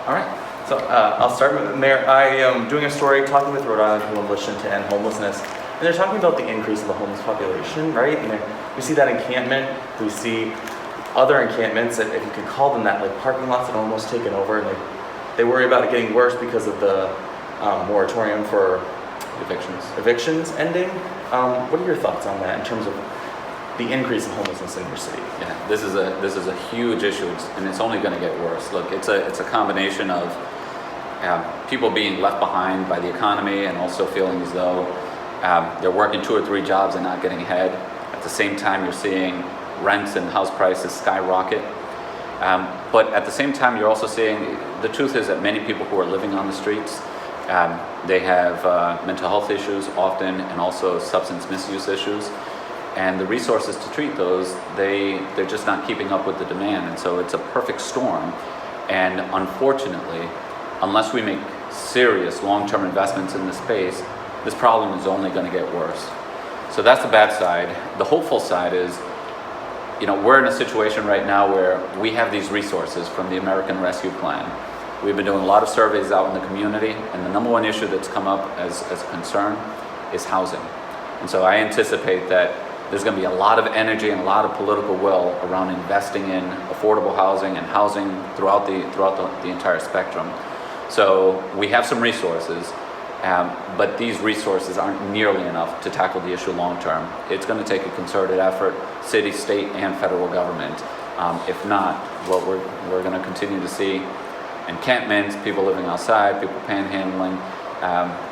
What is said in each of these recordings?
All right. So I'll start with Mayor. I am doing a story talking with Rhode Island Coalition to End Homelessness, and they're talking about the increase of the homeless population, right? And we see that encampment. We see other encampments, if you could call them that, like parking lots that are almost taken over, and they worry about it getting worse because of the moratorium for evictions ending. What are your thoughts on that in terms of the increase of homelessness in your city? Yeah, this is a huge issue, and it's only going to get worse. Look, it's a combination of people being left behind by the economy and also feeling as though they're working 2 or 3 jobs and not getting ahead. At the same time, you're seeing rents and house prices skyrocket. But at the same time, you're also seeing, the truth is that many people who are living on the streets, they have mental health issues often, and also substance misuse issues. And the resources to treat those, they're just not keeping up with the demand. And so it's a perfect storm. And unfortunately, unless we make serious long-term investments in this space, this problem is only going to get worse. So that's the bad side. The hopeful side is, we're in a situation right now where we have these resources from the American Rescue Plan. We've been doing a lot of surveys out in the community, and the number one issue that's come up as a concern is housing. And so I anticipate that there's going to be a lot of energy and a lot of political will around investing in affordable housing and housing throughout the entire spectrum. So we have some resources, but these resources aren't nearly enough to tackle the issue long term. It's going to take a concerted effort, city, state, and federal government. If not, what we're going to continue to see encampments, people living outside, people panhandling.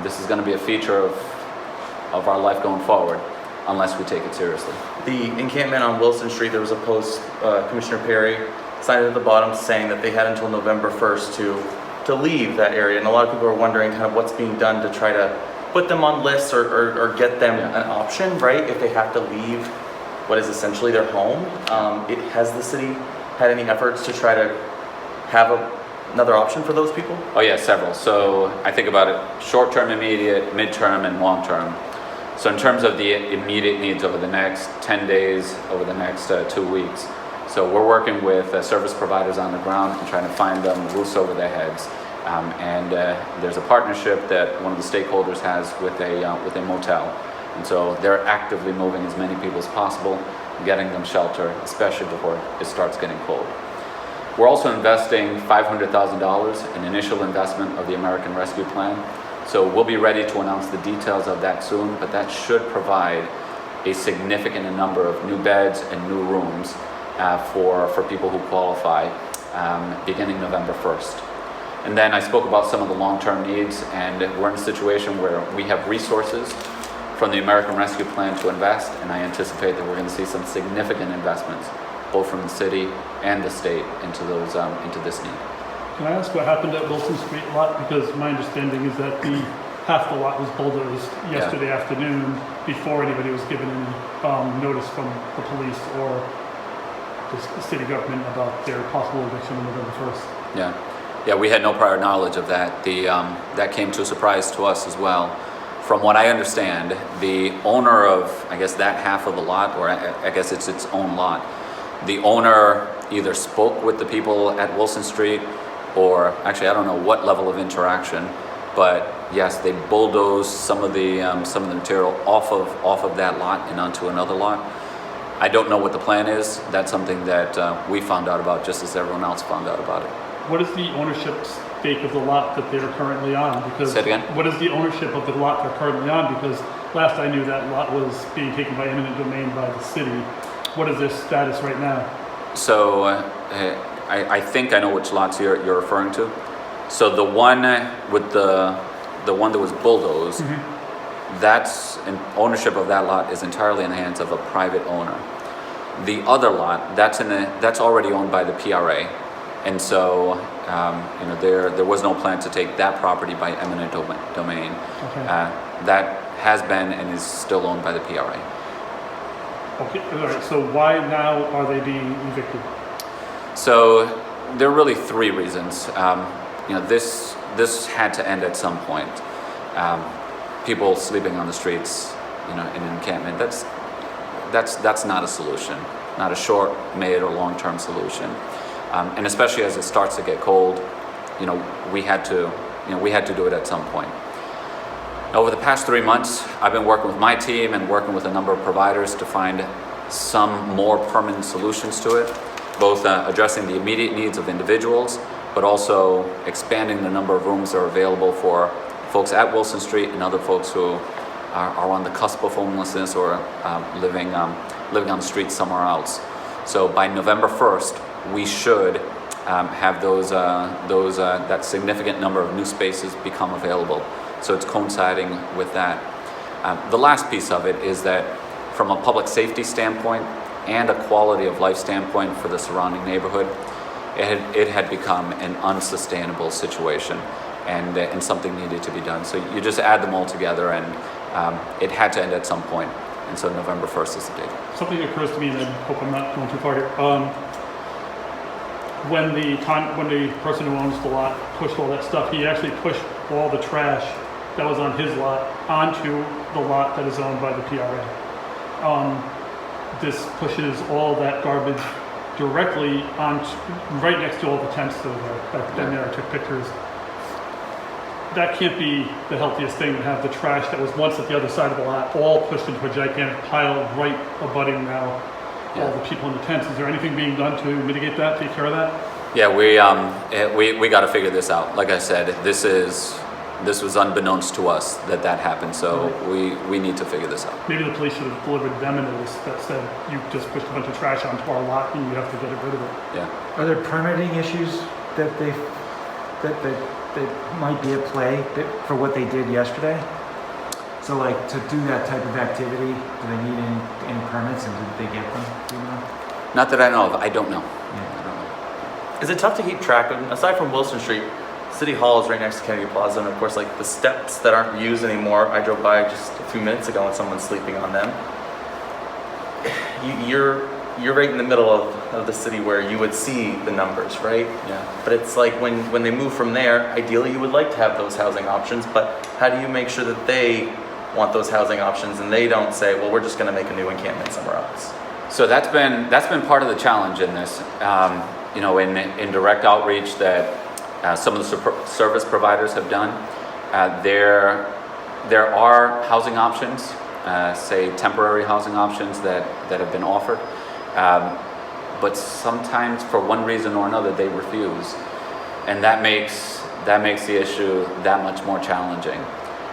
This is going to be a feature of our life going forward, unless we take it seriously. The encampment on Wilson Street, there was a post, Commissioner Perry signed at the bottom saying that they had until November 1st to leave that area. And a lot of people are wondering kind of what's being done to try to put them on lists or get them an option, right? If they have to leave what is essentially their home. Has the city had any efforts to try to have another option for those people? Oh yeah, several. So I think about it short-term, immediate, mid-term, and long-term. So in terms of the immediate needs over the next 10 days, over the next 2 weeks, so we're working with service providers on the ground and trying to find them roofs over their heads. And there's a partnership that one of the stakeholders has with a motel. And so they're actively moving as many people as possible, getting them shelter, especially before it starts getting cold. We're also investing $500,000 in initial investment of the American Rescue Plan. So we'll be ready to announce the details of that soon, but that should provide a significant number of new beds and new rooms for people who qualify beginning November 1st. And then I spoke about some of the long-term needs, and we're in a situation where we have resources from the American Rescue Plan to invest, and I anticipate that we're going to see some significant investments, both from the city and the state, into this need. Can I ask what happened at Wilson Street lot? Because my understanding is that half the lot was bulldozed yesterday afternoon before anybody was given any notice from the police or the city government about their possible eviction on November 1st. Yeah, we had no prior knowledge of that. That came to a surprise to us as well. From what I understand, the owner of, I guess, that half of the lot, or I guess it's its own lot, the owner either spoke with the people at Wilson Street, or actually I don't know what level of interaction, but yes, they bulldozed some of the material off of that lot and onto another lot. I don't know what the plan is. That's something that we found out about just as everyone else found out about it. What is the ownership stake of the lot that they're currently on? Because say it again? What is the ownership of the lot they're currently on? Because last I knew that lot was being taken by eminent domain by the city. What is their status right now? So I think I know which lots you're referring to. So the one with the one that was bulldozed, that's an ownership of that lot is entirely in the hands of a private owner. The other lot, that's already owned by the PRA, and so there was no plan to take that property by eminent domain. Okay. That has been and is still owned by the PRA. Okay, all right. So why now are they being evicted? So there are really 3 reasons. This had to end at some point. People sleeping on the streets, in an encampment. That's not a solution, not a short, mid, or long-term solution. And especially as it starts to get cold, we had to do it at some point. Over the past 3 months, I've been working with my team and working with a number of providers to find some more permanent solutions to it, both addressing the immediate needs of individuals, but also expanding the number of rooms that are available for folks at Wilson Street and other folks who are on the cusp of homelessness or living on the street somewhere else. So by November 1st, we should have that significant number of new spaces become available. So it's coinciding with that. The last piece of it is that from a public safety standpoint and a quality of life standpoint for the surrounding neighborhood, it had become an unsustainable situation, and something needed to be done. So you just add them all together, and it had to end at some point. And so November 1st is the date. Something occurs to me, and I hope I'm not going too far here. When the person who owns the lot pushed all that stuff, he actually pushed all the trash that was on his lot onto the lot that is owned by the PRA. This pushes all that garbage directly on, right next to all the tents that are there. Back then, I took pictures. That can't be the healthiest thing to have the trash that was once at the other side of the lot all pushed into a gigantic pile right abutting now all the people in the tents. Is there anything being done to mitigate that, take care of that? Yeah, we got to figure this out. Like I said, this was unbeknownst to us that happened, so we need to figure this out. Maybe the police should have delivered them a notice that said you just pushed a bunch of trash onto our lot and you have to get rid of it. Yeah. Are there permitting issues that might be at play for what they did yesterday? So like to do that type of activity, do they need any permits, and did they get them? Do you know? Not that I know of. I don't know. Yeah. I don't know. Is it tough to keep track of, aside from Wilson Street, City Hall is right next to Kennedy Plaza, and of course, like the steps that aren't used anymore. I drove by just a few minutes ago and someone's sleeping on them. You're right in the middle of the city where you would see the numbers, right? Yeah. But it's like when they move from there, ideally you would like to have those housing options, but how do you make sure that they want those housing options and they don't say, well, we're just going to make a new encampment somewhere else? So that's been part of the challenge in this. In direct outreach that some of the service providers have done, there are housing options, say temporary housing options that have been offered, but sometimes for one reason or another they refuse, and that makes the issue that much more challenging.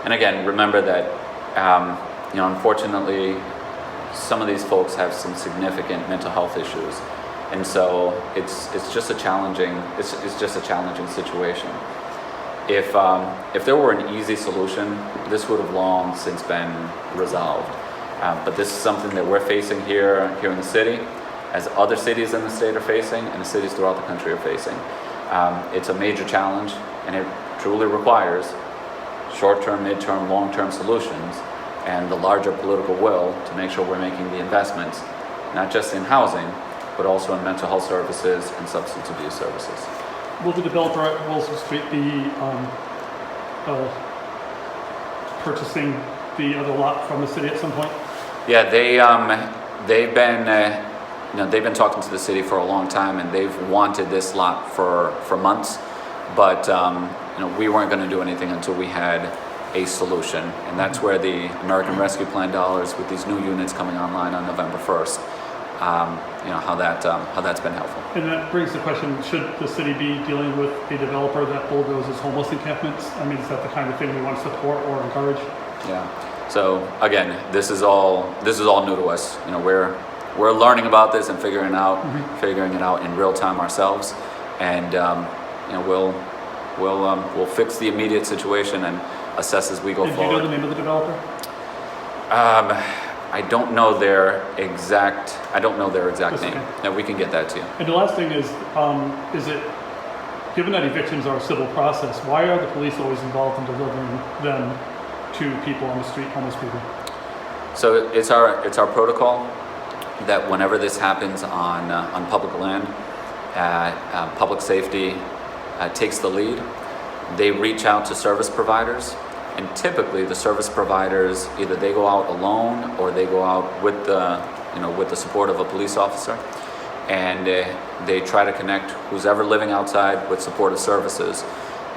And again, remember that unfortunately some of these folks have some significant mental health issues. And so it's just a challenging situation. If there were an easy solution, this would have long since been resolved. But this is something that we're facing here in the city, as other cities in the state are facing, and the cities throughout the country are facing. It's a major challenge, and it truly requires short-term, mid-term, long-term solutions, and the larger political will to make sure we're making the investments, not just in housing, but also in mental health services and substance abuse services. Will the developer at Wilson Street be purchasing the other lot from the city at some point? Yeah, they've been talking to the city for a long time, and they've wanted this lot for months, but we weren't going to do anything until we had a solution, and that's where the American Rescue Plan dollars with these new units coming online on November 1st. How that's been helpful. And that brings the question, should the city be dealing with a developer that bulldozes homeless encampments? I mean, is that the kind of thing we want to support or encourage? Yeah. So again, this is all new to us. We're learning about this and figuring it out in real time ourselves, and we'll fix the immediate situation and assess as we go forward. Do you know the name of the developer? I don't know their exact That's name. okay. Yeah, we can get that to you. And the last thing is it, given that evictions are a civil process, why are the police always involved in delivering them to people on the street, homeless people? So it's our protocol that whenever this happens on public land, public safety takes the lead. They reach out to service providers, and typically the service providers either they go out alone or they go out with the support of a police officer, and they try to connect who's ever living outside with supportive services.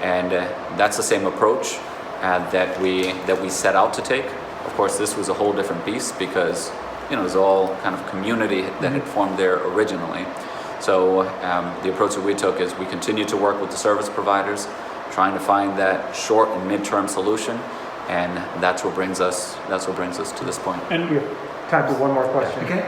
And that's the same approach that we set out to take. Of course, this was a whole different beast because it was all kind of community that had formed there originally. So the approach that we took is we continue to work with the service providers, trying to find that short and mid-term solution, and that's what brings us to this point. And We have time for one more question. Okay,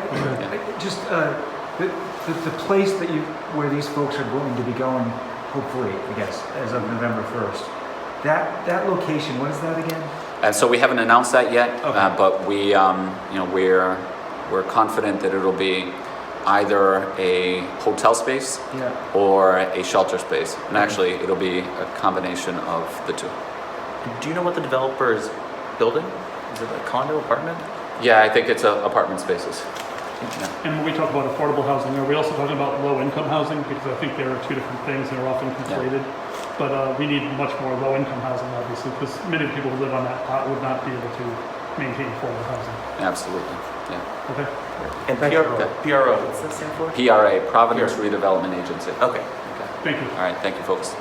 just the place that where these folks are going to be going, hopefully, I guess, as of November 1st. That location, what is that again? And so we haven't announced that yet, Okay. but we're confident that it'll be either a hotel space Yeah. or a shelter space. And actually, it'll be a combination of the two. Do you know what the developer is building? Is it a condo, apartment? Yeah, I think it's apartment spaces. Yeah. And when we talk about affordable housing, are we also talking about low-income housing? Because I think there are two different things that are often conflated. But we need much more low-income housing, obviously, because many people who live on that lot would not be able to maintain affordable housing. Absolutely. Yeah. Okay. And Thank you. PRO, what's that stand for? PRA, Providence Redevelopment Agency. Okay. Okay. Thank you. All right. Thank you, folks.